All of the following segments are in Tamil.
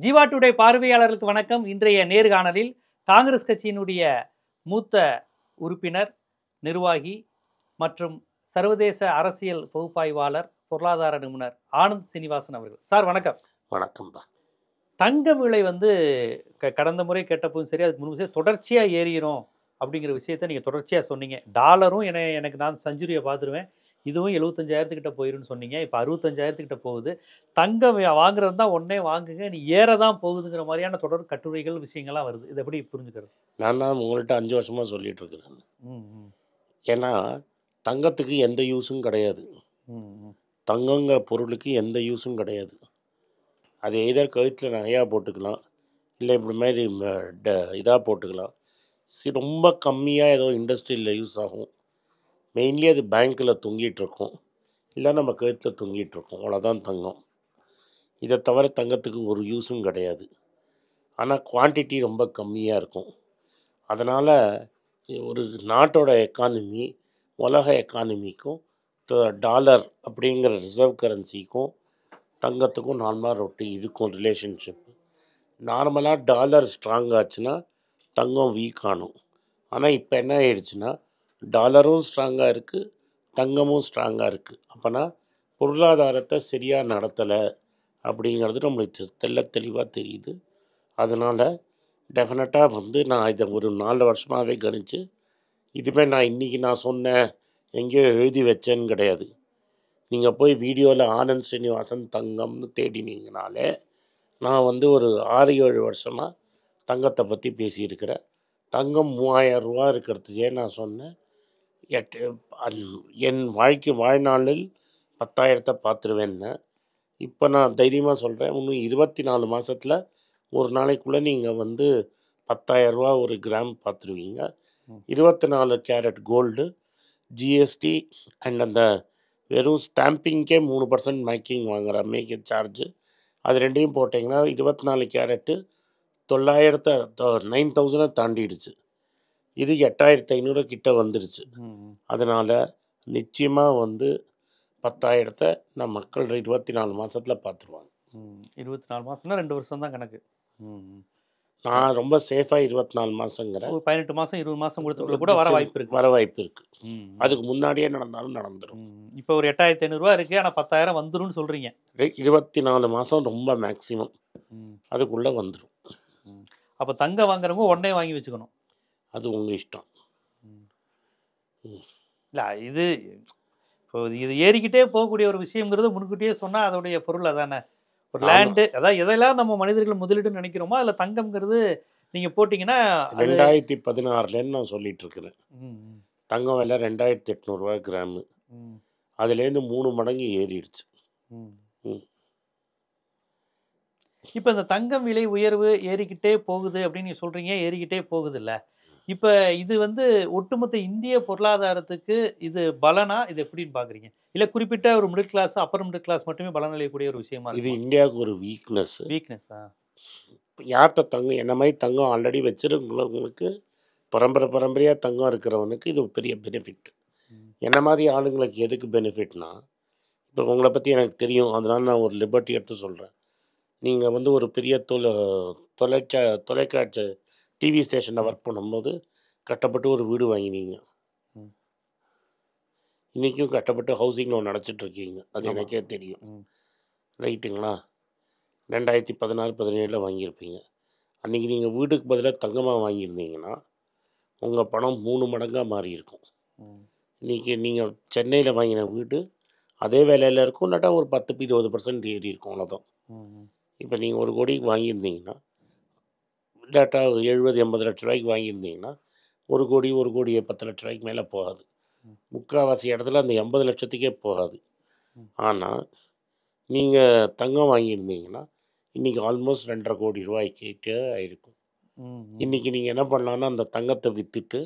ஜீவா டுடே பார்வையாளர்களுக்கு வணக்கம். இன்றைய நேர்காணலில் காங்கிரஸ் கட்சியினுடைய மூத்த உறுப்பினர், நிர்வாகி மற்றும் சர்வதேச அரசியல் பகுப்பாய்வாளர், பொருளாதார நிபுணர் ஆனந்த் சீனிவாசன் அவர்கள். சார் வணக்கம். வணக்கம்பா. தங்க விலை கடந்த முறை கேட்டப்பவும் சரி, அதுக்கு முன்பு சரி, தொடர்ச்சியாக ஏறிடும் அப்படிங்கிற விஷயத்த நீங்கள் தொடர்ச்சியாக சொன்னீங்க. டாலரும் எனக்கு நான் செஞ்சுரியை பார்த்துருவேன், இதுவும் 75,000 போயிருன்னு சொன்னீங்க. இப்போ 65,000 போகுது. தங்கம் வாங்குறது தான் உடனே வாங்குங்க, நீ ஏற தான் போகுதுங்கிற மாதிரியான தொடர் கட்டுரைகள் விஷயங்கள்லாம் வருது. இதை எப்படி புரிஞ்சுக்கிறது? நான் உங்கள்கிட்ட 5 வருஷமாக சொல்லிட்டு இருக்கிறேன். ஏன்னா தங்கத்துக்கு எந்த யூஸும் கிடையாது. தங்கங்கிற பொருளுக்கு எந்த யூஸும் கிடையாது. அது எதர் கழுத்தில் நகையாக போட்டுக்கலாம், இல்லை இப்படி மாதிரி இதாக போட்டுக்கலாம். ரொம்ப கம்மியாக ஏதோ இண்டஸ்ட்ரியில் யூஸ் ஆகும். மெயின்லி அது பேங்க்கில் தொங்கிட்டுருக்கும், இல்லை நம்ம கழுத்தில் தொங்கிட்டுருக்கோம். அவ்வளோதான் தங்கம். இதை தவிர தங்கத்துக்கு ஒரு யூஸும் கிடையாது. ஆனால் குவான்டிட்டி ரொம்ப கம்மியாக இருக்கும். அதனால் ஒரு நாட்டோட எக்கானமி உலக எக்கானமிக்கும் டாலர் அப்படிங்கிற ரிசர்வ் கரன்சிக்கும் தங்கத்துக்கும் நார்மலாக ரொட்டி இருக்கும் ரிலேஷன்ஷிப். நார்மலாக டாலர் ஸ்ட்ராங் ஆச்சுன்னா தங்கம் வீக் ஆகும். ஆனால் இப்போ என்ன ஆயிடுச்சுன்னா டாலரும் ஸ்ட்ராங்காக இருக்குது, தங்கமும் ஸ்ட்ராங்காக இருக்குது. அப்போனா பொருளாதாரத்தை சரியாக நடத்தலை அப்படிங்கிறது நம்மளுக்கு தெளிவாக தெரியுது. அதனால் டெஃபினட்டாக நான் இதை ஒரு 4 வருஷமாகவே கணிச்சு, இதுவே நான் இன்றைக்கி நான் சொன்னேன் எங்கேயோ எழுதி வச்சேன்னு கிடையாது. நீங்கள் போய் வீடியோவில் ஆனந்த் ஸ்ரீனிவாசன் தங்கம்னு தேடினீங்கனாலே நான் ஒரு 6-7 வருஷமாக தங்கத்தை பற்றி பேசியிருக்கிறேன். தங்கம் 3000 ரூபா இருக்கிறதுக்கே நான் சொன்னேன். என் வாழ்நாளில் 10,000 பார்த்துருவேன்னு. இப்போ நான் தைரியமாக சொல்கிறேன், இன்னும் 24 மாதத்தில் ஒரு நாளைக்குள்ளே நீங்கள் 10,000 ரூபா ஒரு கிராம் பார்த்துருவீங்க. 24 கேரட் கோல்டு, ஜிஎஸ்டி அண்ட் அந்த வெறும் ஸ்டாம்பிங்க்கே 3% மேக்கிங் வாங்குகிற மேக்கிங் சார்ஜு, அது ரெண்டையும் போட்டிங்கன்னா 24 கேரட்டு 9,000 தாண்டிடுச்சு. இது 8,500 கிட்ட வந்துடுச்சு. அதனால் நிச்சயமாக 10,000 நம்ம மக்கள் 24 மாதத்தில் பார்த்துருவாங்க. 24 மாதம்னா 2 வருஷம் தான் கணக்கு. நான் ரொம்ப சேஃபாக 24 மாதங்கிறேன். 18 மாதம் 20 மாதம் கொடுத்துக்குள்ள கூட வர வாய்ப்பு இருக்குது. அதுக்கு முன்னாடியே நடந்தாலும் நடந்துடும். இப்போ ஒரு 8,500 ரூபா இருக்குது, ஆனால் 10,000 வந்துடும் சொல்கிறீங்க. 24 மாதம் ரொம்ப மேக்ஸிமம், அதுக்குள்ளே வந்துடும். அப்போ தங்கம் வாங்குறவங்க உடனே வாங்கி வச்சுக்கணும், அது உங்கள் இஷ்டம். இல்லை இது இப்போ இது ஏறிக்கிட்டே போகக்கூடிய ஒரு விஷயங்கிறது முன்கூட்டியே சொன்னால் அதோடைய பொருள் அதானே. ஒரு லேண்டு, அதாவது எதெல்லாம் நம்ம மனிதர்கள் முதலீடுன்னு நினைக்கிறோமோ அதில் தங்கம்ங்கிறது நீங்கள் போட்டிங்கன்னா 2016 நான் சொல்லிட்டு இருக்கிறேன். தங்கம் விலை 2,800 ரூபா கிராமு. அதுலேருந்து 3 மடங்கு ஏறிடுச்சு. இப்போ இந்த தங்கம் விலை உயர்வு ஏறிக்கிட்டே போகுது அப்படின்னு நீங்கள் சொல்கிறீங்க, ஏறிக்கிட்டே போகுது இல்லை. இப்போ இது ஒட்டுமொத்த இந்திய பொருளாதாரத்துக்கு இது பலனா, இது எப்படின்னு பார்க்குறீங்க? இல்லை குறிப்பிட்ட ஒரு middle class, upper middle class மட்டுமே பலன் அளிக்கக்கூடிய ஒரு விஷயமா இது இந்தியாவுக்கு ஒரு வீக்னஸ்ஸா? யார்கிட்ட தங்கம் என்ன மாதிரி தங்கம் ஆல்ரெடி வச்சுருக்கிறவங்களுக்கு, பரம்பரையாக தங்கம் இருக்கிறவனுக்கு இது பெரிய பெனிஃபிட். என்ன மாதிரி ஆளுங்களுக்கு எதுக்கு பெனிஃபிட்னா, இப்போ உங்களை பற்றி எனக்கு தெரியும், அதனால் நான் ஒரு லிபர்ட்டி எடுத்து சொல்கிறேன். நீங்கள் ஒரு பெரிய தொலைக்காட்சி டிவி ஸ்டேஷனில் ஒர்க் பண்ணும்போது கட்டப்பட்டு ஒரு வீடு வாங்கினீங்க. இன்றைக்கும் கட்டப்பட்டு ஹவுசிங் லோன் அடைச்சிட்ருக்கீங்க, அது எனக்கே தெரியும். ரைட்டுங்களா? 2016-17 வாங்கியிருப்பீங்க. அன்றைக்கி நீங்கள் வீட்டுக்கு பதிலாக தங்கமாக வாங்கியிருந்தீங்கன்னா உங்கள் பணம் 3 மடங்காக மாறி இருக்கும். இன்றைக்கி நீங்கள் சென்னையில் வாங்கின வீடு அதே வேலையில் இருக்கும், இல்லாட்டா ஒரு 10-20% ஏறி இருக்கும், அவ்வளோதான். இப்போ நீங்கள் 1 கோடிக்கு வாங்கியிருந்தீங்கன்னா, இல்லாட்டா 70-80 லட்ச ரூபாய்க்கு வாங்கியிருந்தீங்கன்னா 1 கோடி 10 லட்ச ரூபாய்க்கு மேலே போகாது. முக்கால்வாசி இடத்துல அந்த 80 லட்சத்துக்கே போகாது. ஆனால் நீங்கள் தங்கம் வாங்கியிருந்தீங்கன்னா இன்றைக்கி ஆல்மோஸ்ட் 2.5 கோடி ரூபாய்க்கிட்டே ஆயிருக்கும். இன்றைக்கி நீங்கள் என்ன பண்ணலான்னா, அந்த தங்கத்தை விற்றுட்டு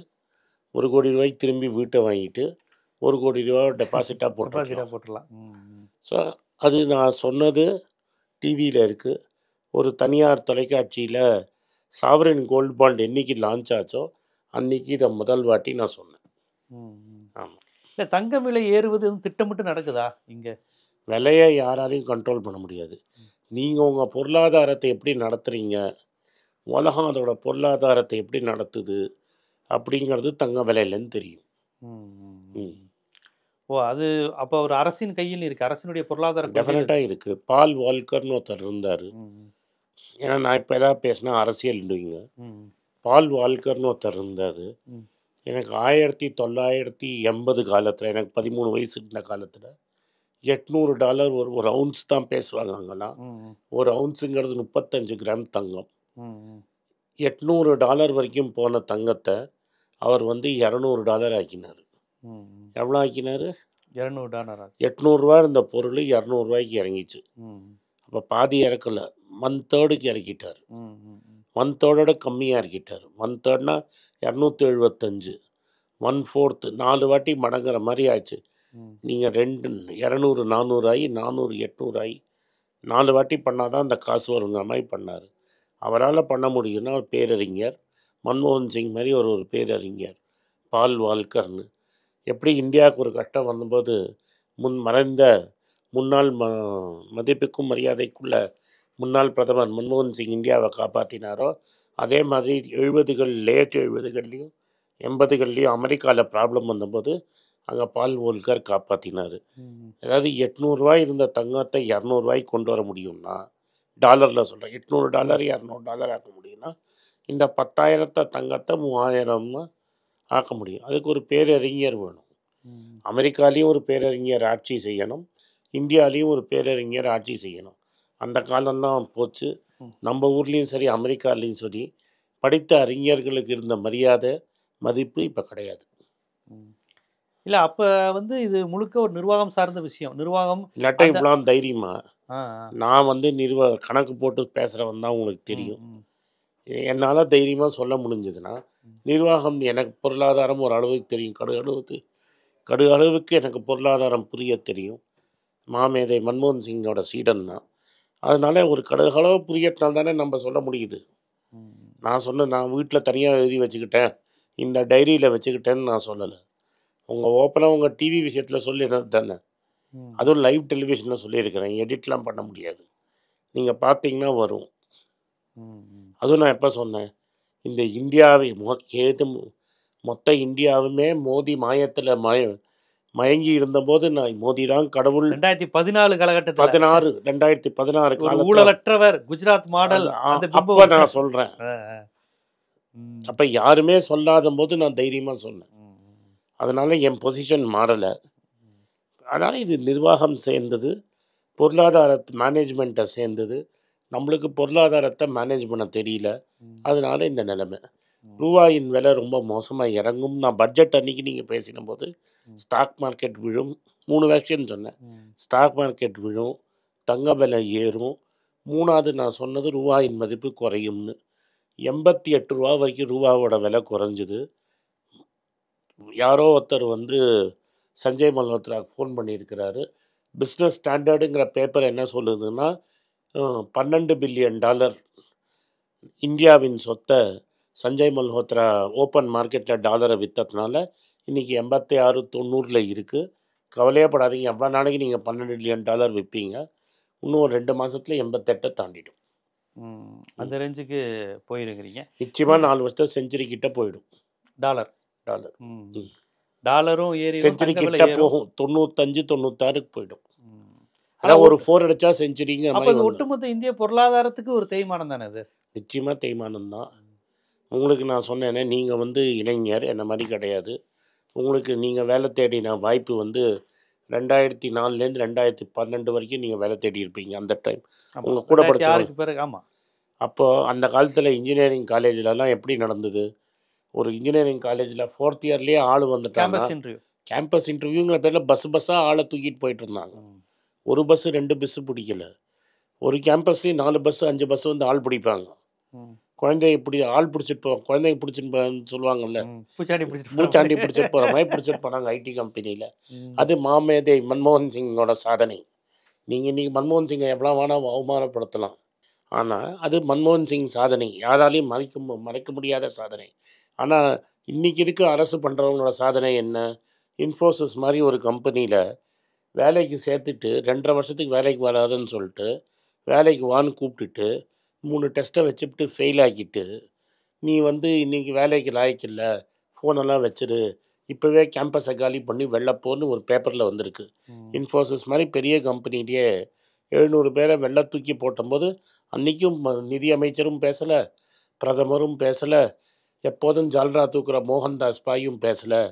1 கோடி ரூபாய்க்கு திரும்பி வீட்டை வாங்கிட்டு 1 கோடி ரூபா டெபாசிட்டாக போட்டுடலாம். ஸோ அது நான் சொன்னது டிவியில் இருக்குது. ஒரு தனியார் தொலைக்காட்சியில் சாவரின் கோல்டு பாண்ட் என்றைக்கு லான்ச் ஆச்சோ அன்றைக்கி இதை முதல் வாட்டி நான் சொன்னேன். ஆமாம். இல்லை தங்கம் விலை ஏறுவது திட்டமிட்டு நடக்குதா? இங்கே விலையை யாராலையும் கண்ட்ரோல் பண்ண முடியாது. நீங்கள் உங்கள் பொருளாதாரத்தை எப்படி நடத்துகிறீங்க, உலகம் அதோட பொருளாதாரத்தை எப்படி நடத்துது அப்படிங்கிறது தங்க விலையிலன்னு தெரியும். ம். ஓ, அது அப்போ ஒரு அரசின் கையில் இருக்கு, அரசினுடைய பொருளாதார கொள்கை. டெஃபினட்டாக இருக்குது. பால் வால்கர்னு ஒருத்தர் இருந்தார். ஏன்னா நான் இப்போ எதாவது பேசினா அரசியல்டுவீங்க. பால் வால்கர்னு ஒருத்தர் இருந்தார். எனக்கு 1980 காலத்தில், எனக்கு 13 வயசு இருந்த காலத்தில் $800 ஒரு அவுன்ஸ் தான் பேசுவாங்க அங்கெல்லாம். ஒரு அவுன்ஸுங்கிறது 35 கிராம் தங்கம். $800 வரைக்கும் போன தங்கத்தை அவர் வந்து $200 ஆக்கினார். எவ்வளோ ஆக்கினார்? $200. $800 இருந்த பொருள் $200 இறங்கிச்சு. அப்போ பாதி இறக்கல, 1/3 இறக்கிட்டார். 1/3 கம்மியாக இறக்கிட்டார். 1/3 275, 1/4 4 வாட்டி மடங்குற மாதிரி ஆச்சு. நீங்கள் 200 400 ஆகி 400 800 ஆகி 4 வாட்டி பண்ணால் தான் அந்த காசு வருங்கிற மாதிரி பண்ணார். அவரால் பண்ண முடியும்னா ஒரு பேரறிஞர், மன்மோகன் சிங் மாதிரி ஒரு பேரறிஞர் பால் வால்கர்னு. எப்படி இந்தியாவுக்கு ஒரு கஷ்டம் வந்தபோது மறைந்த முன்னாள் மதிப்புக்கும் மரியாதைக்குள்ள முன்னாள் பிரதமர் மன்மோகன் சிங் இந்தியாவை காப்பாற்றினாரோ, அதே மாதிரி 70கள் லேட் 70கள்லேயும் 80கள்லேயும் அமெரிக்காவில் ப்ராப்ளம் வந்தபோது அங்கே பால் வால்கர் காப்பாற்றினார். அதாவது $800 இருந்த தங்கத்தை $200 கொண்டு வர முடியும்னா, டாலரில் சொல்கிறேன், $800 $200 ஆக்க முடியும்னா, இந்த 10,000 தங்கத்தை 3000 ஆக்க முடியும். அதுக்கு ஒரு பேரறிஞர் வேணும். அமெரிக்காலேயும் ஒரு பேரறிஞர் ஆட்சி செய்யணும், இந்தியாலேயும் ஒரு பேரறிஞர் ஆட்சி செய்யணும். அந்த காலம்தான் போச்சு. நம்ம ஊர்லேயும் சரி அமெரிக்காலேயும் சரி படித்த அறிஞர்களுக்கு இருந்த மரியாதை மதிப்பு இப்போ கிடையாது. இல்லை, அப்போ வந்து இது முழுக்க ஒரு நிர்வாகம் சார்ந்த விஷயம். நிர்வாகம் இல்லாட்டா இவ்வளோ தைரியமா நான் வந்து கணக்கு போட்டு பேசுகிறவன் தான் உங்களுக்கு தெரியும். என்னால் தைரியமாக சொல்ல முடிஞ்சதுன்னா, நிர்வாகம் எனக்கு பொருளாதாரம் ஒரு அளவுக்கு தெரியும். கடு அளவுக்கு எனக்கு பொருளாதாரம் புரிய தெரியும். மாமேதை மன்மோகன் சிங்கோட சீடன் தான். அதனால ஒரு கடுகளவு புரியட்டினால் தானே நம்ம சொல்ல முடியுது. நான் வீட்டில் தனியாக எழுதி வச்சுக்கிட்டேன், இந்த டைரியில் வச்சுக்கிட்டேன்னு நான் சொல்லலை. உங்கள் ஓப்பனாக உங்கள் டிவி விஷயத்தில் சொல்லிடுறது தானே. அதுவும் லைவ் டெலிவிஷனில் சொல்லியிருக்கிறேன். எடிட்லாம் பண்ண முடியாது, நீங்கள் பார்த்தீங்கன்னா வரும். அதுவும் நான் எப்போ சொன்னேன், இந்த இந்தியாவை மொத்த இந்தியாவுமே மோடி மாயத்தில் மயங்கி இருந்தபோது நான் மோடி தான் கடவுள். 2014 காலகட்டத்தில் 2016 காலத்தில் ஊழலற்றவர் குஜராத் மாடல் அப்போ நான் சொல்கிறேன். அப்போ யாருமே சொல்லாத போது நான் தைரியமாக சொன்னேன். அதனால் என் பொசிஷன் மாறலை. அதனால் இது நிர்வாகம் சேர்ந்தது, பொருளாதார மேனேஜ்மெண்ட்டை சேர்ந்தது. நம்மளுக்கு பொருளாதாரத்தை மேனேஜ் பண்ண தெரியல, அதனால இந்த நிலைமை. ரூபாயின் விலை ரொம்ப மோசமாக இறங்கும். நான் பட்ஜெட் அன்றைக்கி நீங்கள் பேசின போது ஸ்டாக் மார்க்கெட் விழும், 3 வேக்ஷன் சொன்னேன். ஸ்டாக் மார்க்கெட் விழும், தங்க விலை ஏறும். 3வது நான் சொன்னது ரூபாயின் மதிப்பு குறையும்னு. 88 ரூபா வரைக்கும் ரூபாவோட விலை குறைஞ்சிது. யாரோ ஒருத்தர் வந்து சஞ்சய் மல்ஹோத்ராவுக்கு ஃபோன் பண்ணியிருக்கிறாரு. பிஸ்னஸ் ஸ்டாண்டர்டுங்கிற பேப்பர் என்ன சொல்லுதுன்னா, $12 பில்லியன் இந்தியாவின் சொத்தை சஞ்சய் மல்ஹோத்ரா ஓப்பன் மார்க்கெட்டில் டாலரை விற்றதுனால இன்றைக்கி 86-90 இருக்குது. கவலையப்படாதீங்க, எவ்வளோ நாளைக்கு நீங்கள் $12 பில்லியன் விற்பீங்க, இன்னும் ஒரு 2 மாதத்தில் 88 தாண்டிடும். அந்த ரேஞ்சுக்கு போயிருக்கிறீங்க. நிச்சயமாக 4 வருஷத்துல செஞ்சுரி கிட்ட போயிடும். டாலரும் ஏறி செஞ்சுரி கிட்ட போகும். 95-96 போயிடும். அதான் ஒரு 4 அடிச்சா செஞ்சுரிங்க. ஒட்டுமொத்த இந்திய பொருளாதாரத்துக்கு ஒரு தேய்மானம் தானே அது? நிச்சயமாக தேய்மானம் தான். உங்களுக்கு நான் சொன்னேனே, நீங்கள் வந்து இளைஞர், என்ன மாதிரி கிடையாது. உங்களுக்கு நீங்கள் வேலை தேடின வாய்ப்பு வந்து 2004லேருந்து 2012 வரைக்கும் நீங்கள் வேலை தேடி இருப்பீங்க. அந்த டைம் உங்கள் கூட படிச்சவங்க. ஆமாம். அப்போது அந்த காலத்தில் இன்ஜினியரிங் காலேஜ்லலாம் எப்படி நடந்தது? ஒரு இன்ஜினியரிங் காலேஜில் 4th இயர்லேயே ஆள் வந்துட்டாங்க. கேம்பஸ் இன்டர்வியூங்கிற பேரில் பஸ்ஸாக ஆளை தூக்கிட்டு போயிட்டு இருந்தாங்க. ஒரு பஸ்ஸு 2 பஸ்ஸு பிடிக்கல. ஒரு கேம்பஸ்லேயும் 4 பஸ்ஸு 5 பஸ்ஸு வந்து ஆள் பிடிப்பாங்க. குழந்தைய இப்படி ஆள் பிடிச்சிட்டு போவாங்க. குழந்தைங்க பிடிச்சிட்டு சொல்லுவாங்கல்ல, பூச்சாண்டி பிடிச்சிட்டு போகிற மாதிரி பிடிச்சிட்டு போனாங்க ஐடி கம்பெனியில். அது மாமேதை மன்மோகன் சிங்கோட சாதனை. நீங்கள் இன்றைக்கி மன்மோகன் சிங்கை எவ்வளோ வேணால் அவமானப்படுத்தலாம், ஆனால் அது மன்மோகன் சிங் சாதனை, யாராலையும் மறைக்க முடியாத சாதனை. ஆனால் இன்றைக்கி இருக்க அரசு பண்ணுறவங்களோட சாதனை என்ன? இன்ஃபோசிஸ் மாதிரி ஒரு கம்பெனியில் வேலைக்கு சேர்த்துட்டு 2.5 வருஷத்துக்கு வேலைக்கு வராதுன்னு சொல்லிட்டு வேலைக்கு வான்னு கூப்பிட்டுட்டு 3 டெஸ்ட்டை வச்சுட்டு ஃபெயில் ஆக்கிட்டு நீ வந்து இன்னைக்கு வேலைக்கு லாய்க்கில்ல, ஃபோனெல்லாம் வச்சிரு, இப்போவே கேம்பஸை காலி பண்ணி வெளில போன்னு ஒரு பேப்பரில் வந்திருக்கு. இன்ஃபோசிஸ் மாதிரி பெரிய கம்பெனிலேயே 700 பேரை வெளில தூக்கி போட்டபோது அன்றைக்கும் நிதி அமைச்சரும் பேசலை, பிரதமரும் பேசலை, எப்போதும் ஜால்ரா தூக்குற மோகன்தாஸ் பாயும் பேசலை,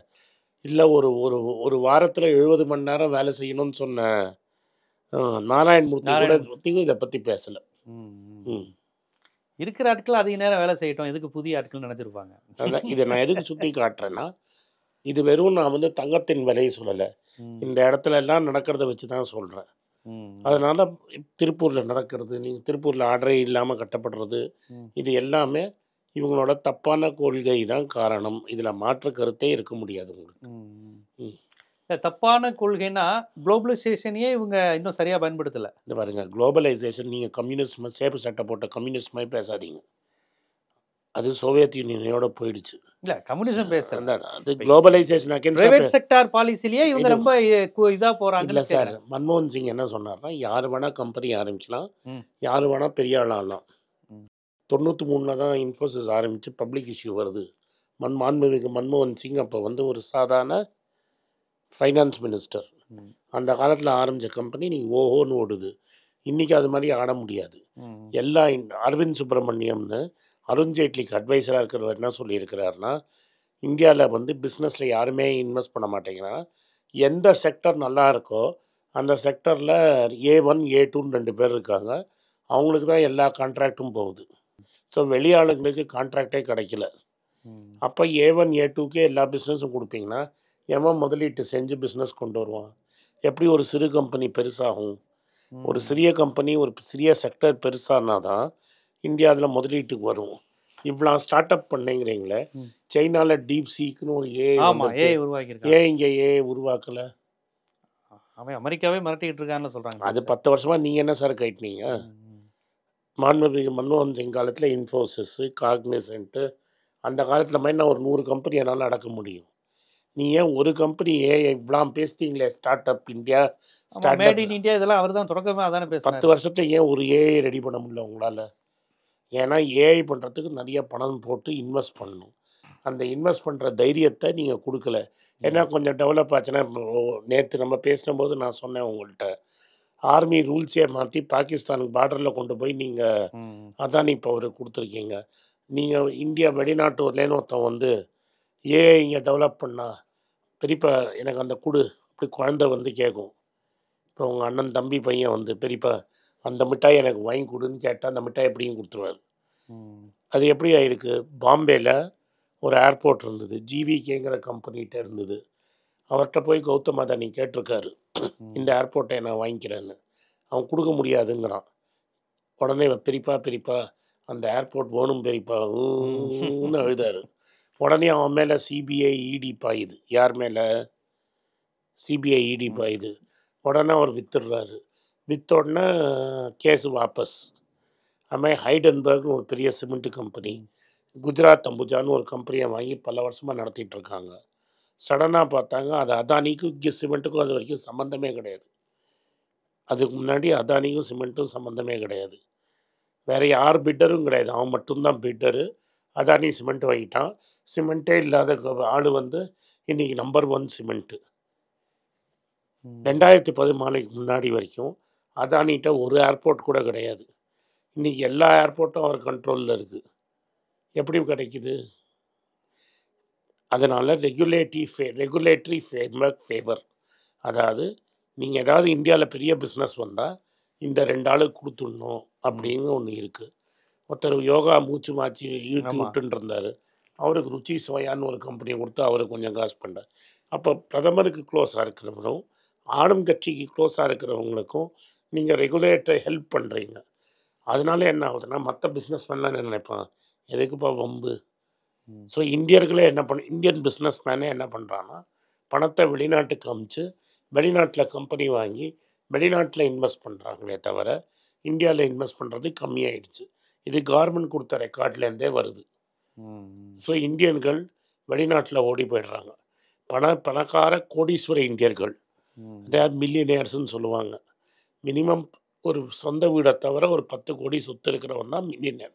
இல்லை ஒரு ஒரு ஒரு வாரத்தில் 70 மணி நேரம் வேலை செய்யணும்னு சொன்ன நாராயணமூர்த்தி கூட இதை பற்றி பேசலை. இருக்கிற ஆட்கள் அதிக நேரம் வேலை செய்யட்டும், எதுக்கு புதிய ஆட்கள் நினைச்சிருப்பாங்க. அதான் இதை நான் எதுக்கு சுட்டி காட்டுறேன்னா, இது வெறும் நான் வந்து தங்கத்தின் விலையை சொல்லலை, இந்த இடத்துல எல்லாம் நடக்கிறத வச்சு தான் சொல்கிறேன். அதனால திருப்பூரில் நடக்கிறது, நீங்கள் திருப்பூரில் ஆர்டரே இல்லாமல் கட்டப்படுறது, இது எல்லாமே இவங்களோட தப்பான கொள்கை தான் காரணம். இதில் மாற்று கருத்தே இருக்க முடியாது உங்களுக்கு. தப்பான கொள்கைன்னா குளோபலைசேஷனையே இவங்க இன்னும் சரியாக பயன்படுத்தலை. இந்த பாருங்க, குளோபலைசேஷன் நீங்கள் கம்யூனிஸ்ட் சேப்பு சட்டை போட்ட கம்யூனிஸ்ட் மாதிரி பேசாதீங்க, அது சோவியத் யூனியனோட போயிடுச்சு. இல்ல கம்யூனிசம் பேசல, அது குளோபலைசேஷன் பிரைவேட் செக்டார் பாலிசிலேயே இவங்க ரொம்ப இதா போறாங்க. இல்ல சார், மன்மோகன் சிங் என்ன சொன்னார்னா, யார் வேணா கம்பெனி ஆரம்பிக்கலாம், யார் வேணா பெரிய ஆள் ஆகலாம். 93 தான் இன்ஃபோசிஸ் ஆரம்பிச்சு பப்ளிக் இஷ்யூ வருது. மாண்புமிகு மன்மோகன் சிங் அப்போ வந்து ஒரு சாதாரண ஃபைனான்ஸ் மினிஸ்டர். அந்த காலத்தில் ஆரம்பித்த கம்பெனி நீங்கள் ஓஹோன்னு ஓடுது. இன்றைக்கி அது மாதிரி ஆட முடியாது. எல்லா அரவிந்த் சுப்பிரமணியம்னு அருண்ஜேட்லிக்கு அட்வைஸராக இருக்கிறவர் என்ன சொல்லியிருக்கிறாருன்னா, இந்தியாவில் வந்து பிஸ்னஸில் யாருமே இன்வெஸ்ட் பண்ண மாட்டேங்கிறாங்க, எந்த செக்டர் நல்லா இருக்கோ அந்த செக்டரில் A1 A2ன்னு 2 பேர் இருக்காங்க, அவங்களுக்கு தான் எல்லா கான்ட்ராக்டும் போகுது. ஸோ வெளியாளுங்களுக்கு கான்ட்ராக்டே கிடைக்கல. அப்போ A1 A2க்கே எல்லா பிஸ்னஸும் கொடுப்பீங்கன்னா எவன் முதலீட்டு செஞ்சு பிஸ்னஸ் கொண்டு வருவான்? எப்படி ஒரு சிறு கம்பெனி பெருசாகும்? ஒரு சிறிய கம்பெனி, ஒரு சிறிய செக்டர் பெருசானா தான் இந்தியாவில் முதலீட்டுக்கு வரும். இவ்வளோ ஸ்டார்ட் அப் பண்ணீங்கிறீங்களே, சைனாவில் டீப் சீக்குன்னு ஒரு ஏஐ உருவாக்கியிருக்காங்க. ஏன் இங்கே ஏஐ உருவாக்கலை? அவன் அமெரிக்காவே மிரட்டிக்கிட்டு இருக்கான்னு சொல்கிறாங்க. அது 10 வருஷமாக நீங்கள் என்ன சார் கைட்டினீங்க? மாண்புமிகு மன்மோகன் சிங் காலத்தில் இன்ஃபோசிஸ்ஸு, காக்னிசன்ட்டு, அந்த காலத்தில் மாதிரி நான் ஒரு 100 கம்பெனி என்னால் அடக்க முடியும். நீ ஏன் ஒரு கம்பெனி இவ்வளோ பேசுறீங்களே, start up India, made in India, இதெல்லாம் அவர் தான் தொடக்கமே அதானே பேசுகிறார். 10 வருஷத்துல ஏன் ஒரு ஏஐ ரெடி பண்ண முடியல உங்களால்? ஏன்னா ஏஐ பண்ணுறதுக்கு நிறைய பணம் போட்டு இன்வெஸ்ட் பண்ணணும். அந்த இன்வெஸ்ட் பண்ணுற தைரியத்தை நீங்கள் கொடுக்கல. ஏன்னா கொஞ்சம் டெவலப் ஆச்சுன்னா, நேற்று நம்ம பேசின போது நான் சொன்னேன் உங்கள்கிட்ட, ஆர்மி ரூல்ஸே மாற்றி பாகிஸ்தானுக்கு பார்டரில் கொண்டு போய் நீங்கள் அதானி பவர் கொடுத்துருக்கீங்க. நீங்கள் இந்தியா வெளிநாட்டுலேன்னு ஒருத்தன் வந்து ஏஐ இங்கே டெவலப் பண்ணா, பெரியப்பா எனக்கு அந்த கொடு, அப்படி குழந்தை வந்து கேட்கும். இப்போ உங்கள் அண்ணன் தம்பி பையன் வந்து, பெரியப்பா அந்த மிட்டாய் எனக்கு வாங்கி கொடுன்னு கேட்டால் அந்த மிட்டாய் எப்படியும் கொடுத்துருவாரு. அது எப்படி ஆயிருக்கு? பாம்பேயில் ஒரு ஏர்போர்ட் இருந்தது, ஜிவிகேங்கிற கம்பெனிகிட்ட இருந்தது. அவர்கிட்ட போய் கௌதம் அதானி கேட்டிருக்காரு, இந்த ஏர்போர்ட்டை நான் வாங்கிக்கிறேன்னு. அவன் கொடுக்க முடியாதுங்கிறான். உடனே பெரியப்பா அந்த ஏர்போர்ட் வேணும் பெரியப்பான்னு எழுதாரு. உடனே அவன் மேலே சிபிஐ இடி பாயுது. யார் மேலே? சிபிஐ இடி பாயுது. உடனே அவர் வித்துடுறாரு. வித்தோடனே கேஸு வாபஸ். அதுமாதிரி ஹைடன்பர்க்னு ஒரு பெரிய சிமெண்ட் கம்பெனி, குஜராத் அம்புஜான்னு ஒரு கம்பெனியை வாங்கி பல வருஷமாக நடத்திட்டு இருக்காங்க. சடனாக பார்த்தாங்க அது அதானிக்கும் சிமெண்ட்டுக்கும் அது வரைக்கும் சம்மந்தமே கிடையாது. அதுக்கு முன்னாடி அதானிக்கும் சிமெண்ட்டும் சம்மந்தமே கிடையாது. வேறு யார் பிட்டரும் கிடையாது, அவன் மட்டும்தான் பிட்டரு. அதானி சிமெண்ட் வாங்கிட்டான். சிமெண்ட்டே இல்லாத ஆள் வந்து இன்றைக்கி நம்பர் 1 சிமெண்ட்டு. 2014 முன்னாடி வரைக்கும் அதானிகிட்ட ஒரு ஏர்போர்ட் கூட கிடையாது. இன்றைக்கி எல்லா ஏர்போர்ட்டும் அவர் கண்ட்ரோலில் இருக்குது. எப்படி கிடைக்குது? அதனால் ரெகுலேட்டரி ஃப்ரேம்வொர்க் ஃபேவர். அதாவது நீங்கள் ஏதாவது இந்தியாவில் பெரிய பிஸ்னஸ் வந்தால் இந்த 2 ஆளுக்கு கொடுத்துடணும் அப்படின்னு ஒன்று இருக்குது. ஒருத்தர் யோகா மூச்சு மாச்சு இழுத்து விட்டுன்னு இருந்தார், அவருக்கு ருச்சி சோயான்னு ஒரு கம்பெனியை கொடுத்து அவருக்கு கொஞ்சம் காசு பண்ணார். அப்போ பிரதமருக்கு க்ளோஸாக இருக்கிறவரும் ஆளும் கட்சிக்கு க்ளோஸாக இருக்கிறவங்களுக்கும் நீங்கள் ரெகுலேட்டரை ஹெல்ப் பண்ணுறீங்க. அதனால என்ன ஆகுதுன்னா, மற்ற பிஸ்னஸ்மேன்லாம் என்ன நினைப்பான், எதுக்குப்பா வம்பு? ஸோ இந்தியர்களே இந்தியன் பிஸ்னஸ் மேனே என்ன பண்ணுறான்னா, பணத்தை வெளிநாட்டுக்கு அமிச்சு வெளிநாட்டில் கம்பெனி வாங்கி வெளிநாட்டில் இன்வெஸ்ட் பண்ணுறாங்களே தவிர இந்தியாவில் இன்வெஸ்ட் பண்ணுறது கம்மியாயிடுச்சு. இது கவர்மெண்ட் கொடுத்த ரெக்கார்ட்லேருந்தே வருது. ஸோ இந்தியன்கள் வெளிநாட்டில் ஓடி போயிடுறாங்க. பணக்கார கோடீஸ்வர இந்தியர்கள், அதே மில்லியனேர்ஸ்ன்னு சொல்லுவாங்க. மினிமம் ஒரு சொந்த வீடை தவிர ஒரு 10 கோடி சொத்து இருக்கிறவன் தான் மில்லியனர்.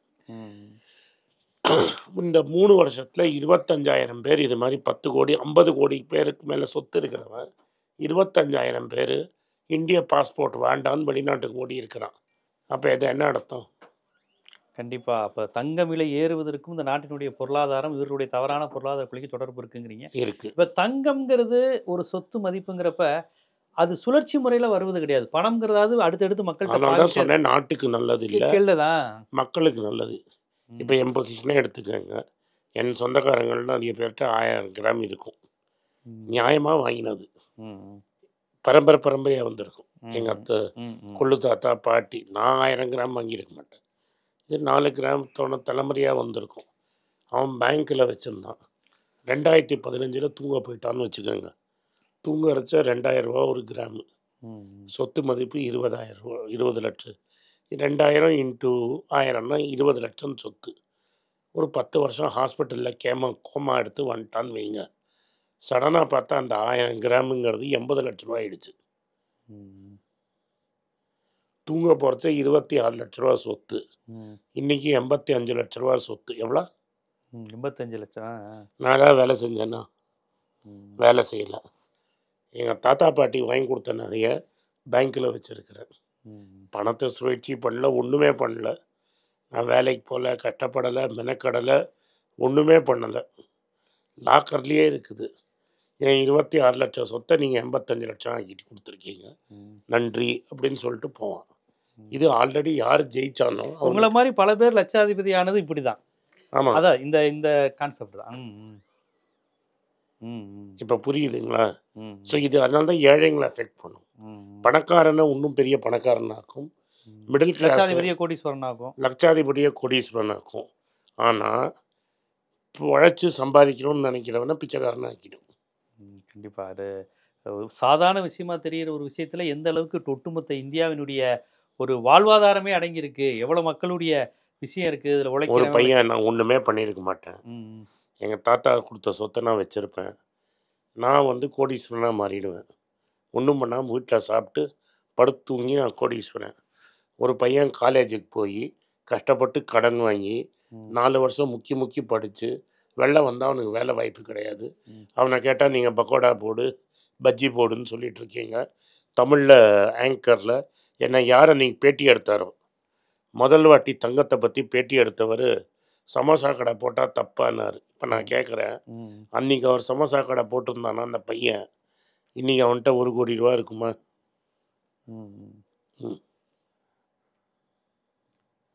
இந்த 3 வருஷத்துல 25,000 பேர் இது மாதிரி 10 கோடி 50 கோடி பேருக்கு மேல சொத்து இருக்கிறவன் 25,000 பேர் இந்திய பாஸ்போர்ட் வேண்டான்னு வெளிநாட்டுக்கு ஓடி இருக்கிறான். அப்போ இது என்ன அர்த்தம்? கண்டிப்பா. அப்ப தங்கம் விலை ஏறுவதற்கும் இந்த நாட்டினுடைய பொருளாதாரம் இவருடைய தவறான பொருளாதார கொள்கைக்கு தொடர்பு இருக்குங்கிறீங்க. இருக்கு. இப்ப தங்கம்ங்கிறது ஒரு சொத்து மதிப்புங்கிறப்ப அது சுழற்சி முறையில வருவது கிடையாது. பணம்ங்கிறதாவது அடுத்தடுத்து மக்கள்கிட்ட அதனால தான் சொன்னேன், நாட்டுக்கு நல்லது இல்லை, கேள்தான் மக்களுக்கு நல்லது. இப்போ என் பொசிஷனே எடுத்துக்கோங்க. என் சொந்தக்காரங்கள்லாம் நிறைய பேர்கிட்ட 1000 கிராம் இருக்கும். நியாயமாக வாங்கினது, பரம்பரை பரம்பரையாக வந்திருக்கும். எங்கள் அத்தை, கொள்ளு தாத்தா, பாட்டி. நான் 1000 கிராம் வாங்கியிருக்க மாட்டேன். இது 4 கிராம் தலைமுறையாக வந்திருக்கும். அவன் பேங்க்கில் வச்சுருந்தான். 2015 தூங்க போயிட்டான்னு வச்சுக்கோங்க. தூங்க அரைச்சா 2000 ரூபா ஒரு கிராமு. சொத்து மதிப்பு 20,000 ரூபா, 20 லட்சம். 2000 இன்ட்டு 1000னா 20 லட்சம் சொத்து. ஒரு 10 வருஷம் ஹாஸ்பிட்டலில் கோமா எடுத்து வந்துட்டான்னு வைங்க. சடனாக பார்த்தா அந்த 1000 கிராமுங்கிறது 80 லட்ச ரூபா ஆயிடுச்சு. தூங்க போகிறச்ச 26 லட்ச ரூபா சொத்து, இன்னைக்கு 85 லட்ச ரூபா சொத்து. எவ்வளோ? 85 லட்சம். நான் ஏதாவது வேலை செஞ்சேன்னா? வேலை செய்யலை. எங்கள் தாத்தா பாட்டி வாங்கி கொடுத்த நகையை பேங்க்கில் வச்சுருக்கிறேன். பணத்தை சுழற்சி பண்ணல, ஒன்றுமே பண்ணல. நான் வேலைக்கு போகல, கஷ்டப்படலை, மெனக்கடலை, ஒன்றுமே பண்ணலை. லாக்கர்லேயே இருக்குது. என் 26 லட்சம் சொத்தை நீங்கள் 85 லட்சம் ஆக்கிட்டு கொடுத்துருக்கீங்க, நன்றி அப்படின்னு சொல்லிட்டு போவான். இது ஆல்ரெடி யார் ஜெயிச்சானோ உங்களை மாதிரி பல பேர் லட்சாதிபதி ஆனது இப்படி தான். ஆமாம், அதான் இந்த கான்செப்ட் தான். இப்போ புரியுதுங்களா? ஸோ இது அதனால தான் ஏழைங்களை அஃபெக்ட் பண்ணும். பணக்காரனை இன்னும் பெரிய பணக்காரனாக்கும், மிடில் கிளாஸ் லட்சாதிபதியை கோடீஸ்வரனாக்கும், லட்சாதிபதியை கோடீஸ்வரனாக்கும். ஆனால் உழைச்சி சம்பாதிக்கணும்னு நினைக்கிறவனை பிச்சைக்காரனை ஆக்கிடும். கண்டிப்பாக. அது சாதாரண விஷயமா தெரிகிற ஒரு விஷயத்தில் எந்த அளவுக்கு ஒட்டுமொத்த இந்தியாவினுடைய ஒரு வாழ்வாதாரமே அடங்கியிருக்கு, எவ்வளோ மக்களுடைய விஷயம் இருக்குது இதில். ஒரு உழைக்கிற பையன் நான் ஒன்றுமே பண்ணியிருக்க மாட்டேன், எங்கள் தாத்தா கொடுத்த சொத்தை நான் வச்சுருப்பேன், நான் கோடீஸ்வரனாக மாறிடுவேன். ஒன்றும் பண்ணாமல் வீட்டில் சாப்பிட்டு படுத்து தூங்கி நான் கோடீஸ்வரன். ஒரு பையன் காலேஜுக்கு போய் கஷ்டப்பட்டு கடன் வாங்கி 4 வருஷம் முக்கி படித்து வெளில வந்தால் அவனுக்கு வேலை வாய்ப்பு கிடையாது. அவனை கேட்டால் நீங்கள் பக்கோடா போடு, பஜ்ஜி போடுன்னு சொல்லிட்டு இருக்கீங்க. தமிழில் ஆங்கரில் என்னை யாரை நீங்கள் பேட்டி எடுத்தாரோ, முதல் வாட்டி தங்கத்தை பற்றி பேட்டி எடுத்தவர் சமோசா கடை போட்டால் தப்பானார். இப்போ நான் கேட்குறேன், அன்றைக்கி அவர் சமோசா கடை போட்டிருந்தானா அந்த பையன், இன்றைக்கி அவன்கிட்ட 1 கோடி ரூபா இருக்குமா?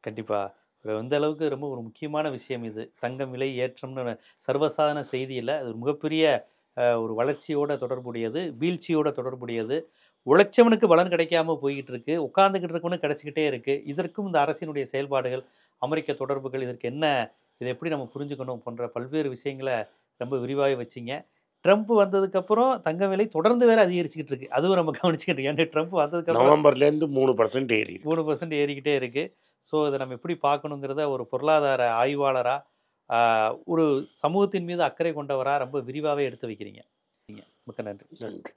கண்டிப்பாக. எந்த அளவுக்கு ரொம்ப ஒரு முக்கியமான விஷயம் இது. தங்கம் விலை ஏற்றம்னு சர்வசாதாரண செய்தி இல்லை. அது ஒரு மிகப்பெரிய ஒரு வளர்ச்சியோட தொடர்புடையது, வீழ்ச்சியோட தொடர்புடையது. உழைச்சவனுக்கு பலன் கிடைக்காம போய்கிட்டு இருக்கு, உட்காந்துக்கிட்டு இருக்கவனுக்கு கிடைச்சிக்கிட்டே இருக்குது. இதற்கும் இந்த அரசினுடைய செயல்பாடுகள், அமெரிக்க தொடர்புகள், இதற்கு என்ன, இதை எப்படி நம்ம புரிஞ்சுக்கணும் போன்ற பல்வேறு விஷயங்களை ரொம்ப விரிவாக வச்சிங்க. ட்ரம்ப் வந்ததுக்கப்புறம் தங்க விலை தொடர்ந்து வேற அதிகரிச்சுக்கிட்டு இருக்கு, அதுவும் நம்ம கவனிச்சுக்கிட்டு இருக்கோம். ஏன்னா ட்ரம்ப் வந்ததுக்கப்புறம் நவம்பர்லேருந்து 3% ஏறிக்கிட்டே இருக்கு. ஸோ இதை நம்ம எப்படி பார்க்கணுங்கிறத ஒரு பொருளாதார ஆய்வாளராக, ஒரு சமூகத்தின் மீது அக்கறை கொண்டவராக ரொம்ப விரிவாகவே எடுத்து வைக்கிறீங்க. மிக்க நன்றி. நன்றி.